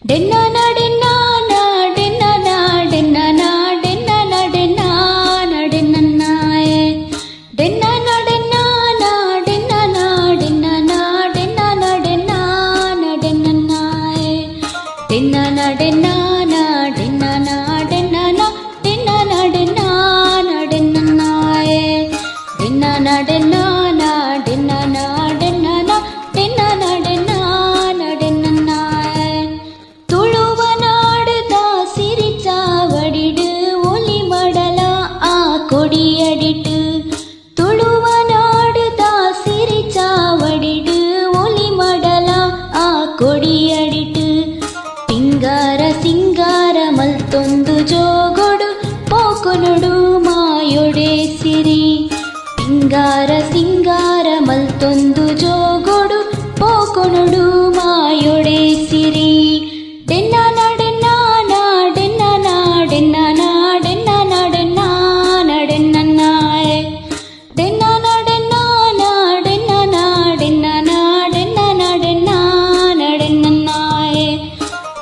ಡೆನ್ನನ ಡೆನ್ನನ ಡೆನ್ನನ ಡೆನ್ನನ ಡೆನ್ನನ ಡೆನ್ನನ ಡೆನ್ನನಾಯೆ ಡೆನ್ನನ ಡೆನ್ನನ ಡೆನ್ನನ ಡೆನ್ನನ ಡೆನ್ನನ ಡೆನ್ನನ ಡೆನ್ನನಾಯೆ ಡೆನ್ನನ ಡೆನ್ನನ ಡೆನ್ನನ ಡೆನ್ನನ ಡೆನ್ನನ ಡೆನ್ನನ ಡೆನ್ನನಾಯೆ ಡೆನ್ನನ ಡೆನ್ನನ ಡೆನ್ನನ ಡೆನ್ನನ ಡೆನ್ನನ ಡೆನ್ನನ ಡೆನ್ನನಾಯೆ ತುಳುವನಾಡುದ ಸಿರಿ ಚಾವಡಿಡು ಒಲಿ ಮಡಲ ಆ ಕೊಡಿಯಡಿಟ್ಟು ತುಳುವನಾಡುದ ಸಿರಿ ಚಾವಡಿಡು ಒಲಿ ಮಡಲ ಆ ಕೊಡಿಯಡಿಟ್ಟು ಪಿಂಗಾರ ಸಿಂಗಾರ ಮಲ್ತೊಂದು ಜೋಗೊಡು ಪೋಕೊನೊಡು ಮಾಯೊಡೆ ಸಿರಿ ಪಿಂಗಾರ ಸಿಂಗಾರ ಮಲ್ತೊಂದು ಜೋಗೊಡು ಪೋಕೊನೊಡು ಮಾಯೊಡೆ ಸಿರಿ ಡೆನ್ನನ ಡೆನ್ನನ ಡೆನ್ನನ ಡೆನ್ನನ ಡೆನ್ನನ ಡೆನ್ನನ ಡೆನ್ನನಾಯೆ ಡೆನ್ನನ ಡೆನ್ನನ ಡೆನ್ನನ ಡೆನ್ನನ ಡೆನ್ನನ ಡೆನ್ನನ ಡೆನ್ನನಾಯೆ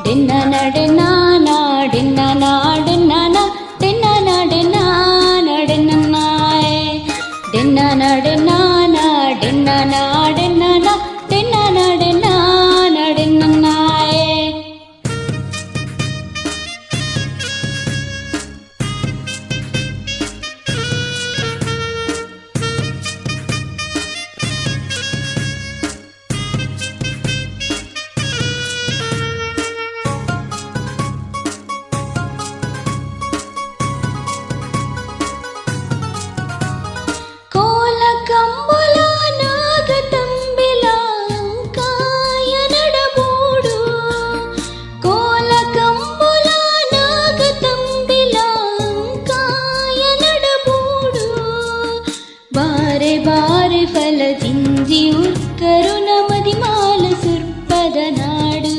ಡೆನ್ನನ ಡೆನ್ನನ ಡೆನ್ನನ ಡೆನ್ನನ ಡೆನ್ನನ ಡೆನ್ನನ ಡೆನ್ನನಾಯೆ ಡೆನ್ನನ ಡೆನ್ನನ ಡೆನ್ನನ ಡೆನ್ನನ ಡೆನ್ನನ ಡೆನ್ನನ ಡೆನ್ನನಾಯೆ ಕೋಲ ಕಂಬುಲ ನಾಗ ತಂಬಿಲ ಕಾಯ ನಡಬೂಡು ಕೋಲ ಕಂಬುಲ ನಾಗ ತಂಬಿಲ ಕಾಯ ನಡಬೂಡು ಬಾರೆ ಬಾರೆ ಫಲ ಜಿಂಜಿ ಉರ್ಕರು ನಮದಿ ಮಾಲ ಸುರ್ಪದ ನಾಡು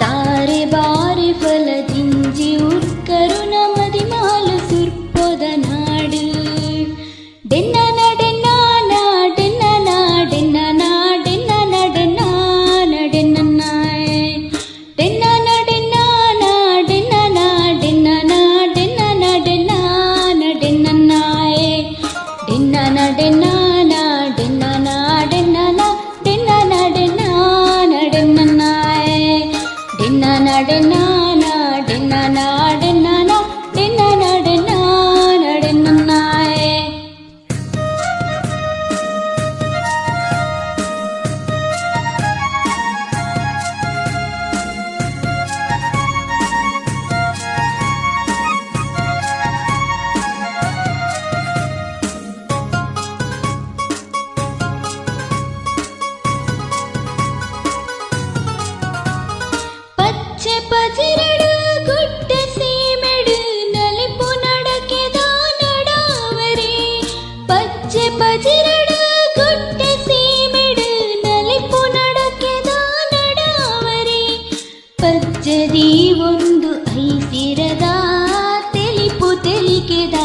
ತಾರೆ ಬಾರೆ ಫಲ ಜಿಂಜಿ ಉರ್ಕರು ನಮದಿ ಮಾಲ ಸುರ್ಪದ ನಾಡು ಡೆನ್ನನ ಡೆನ್ನನ ಡೆನ್ನನ ಡೆನ್ನನ ಡೆನ್ನನ ಡೆನ್ನನ ಡೆನ್ನನಾಯೆ ಡೆನ್ನನ ಡೆನ್ನನ ಡೆನ್ನನ ಡೆನ್ನನ ಡೆನ್ನನ ಡೆನ್ನನ ಡೆನ್ನನಾಯೆ ಡೆನ್ನನ ಡೆನ್ನನ ಡೆನ್ನನ ಡೆನ್ನನ ಡೆನ್ನನ ಡೆನ್ನನ ಡೆನ್ನನಾಯೆ ಡೆನ್ನನ ಡೆನ್ನನ ಡೆನ್ನನ ಡೆನ್ನನ ಡೆನ್ನನ ಡೆನ್ನನ ಡೆನ್ನನಾಯೆ ಪಚ್ಚೆ ಪಜಿರಡು ಗುಡ್ಡೆ ಸೀಮೆಡು ನಲಿಪು ನಡಕೆದ ನಡಾವರೆ ಪಚ್ಚೆ ಪಜಿರಡು ಗುಡ್ಡೆ ಸೀಮೆಡು ನಲಿಪು ನಡಕೆದ ನಡಾವರೆ ಪಜ್ಜದಿ ಒಂದು ಐಸಿರದ ತೆಲಿಪು ತೆಲಿಕೆದ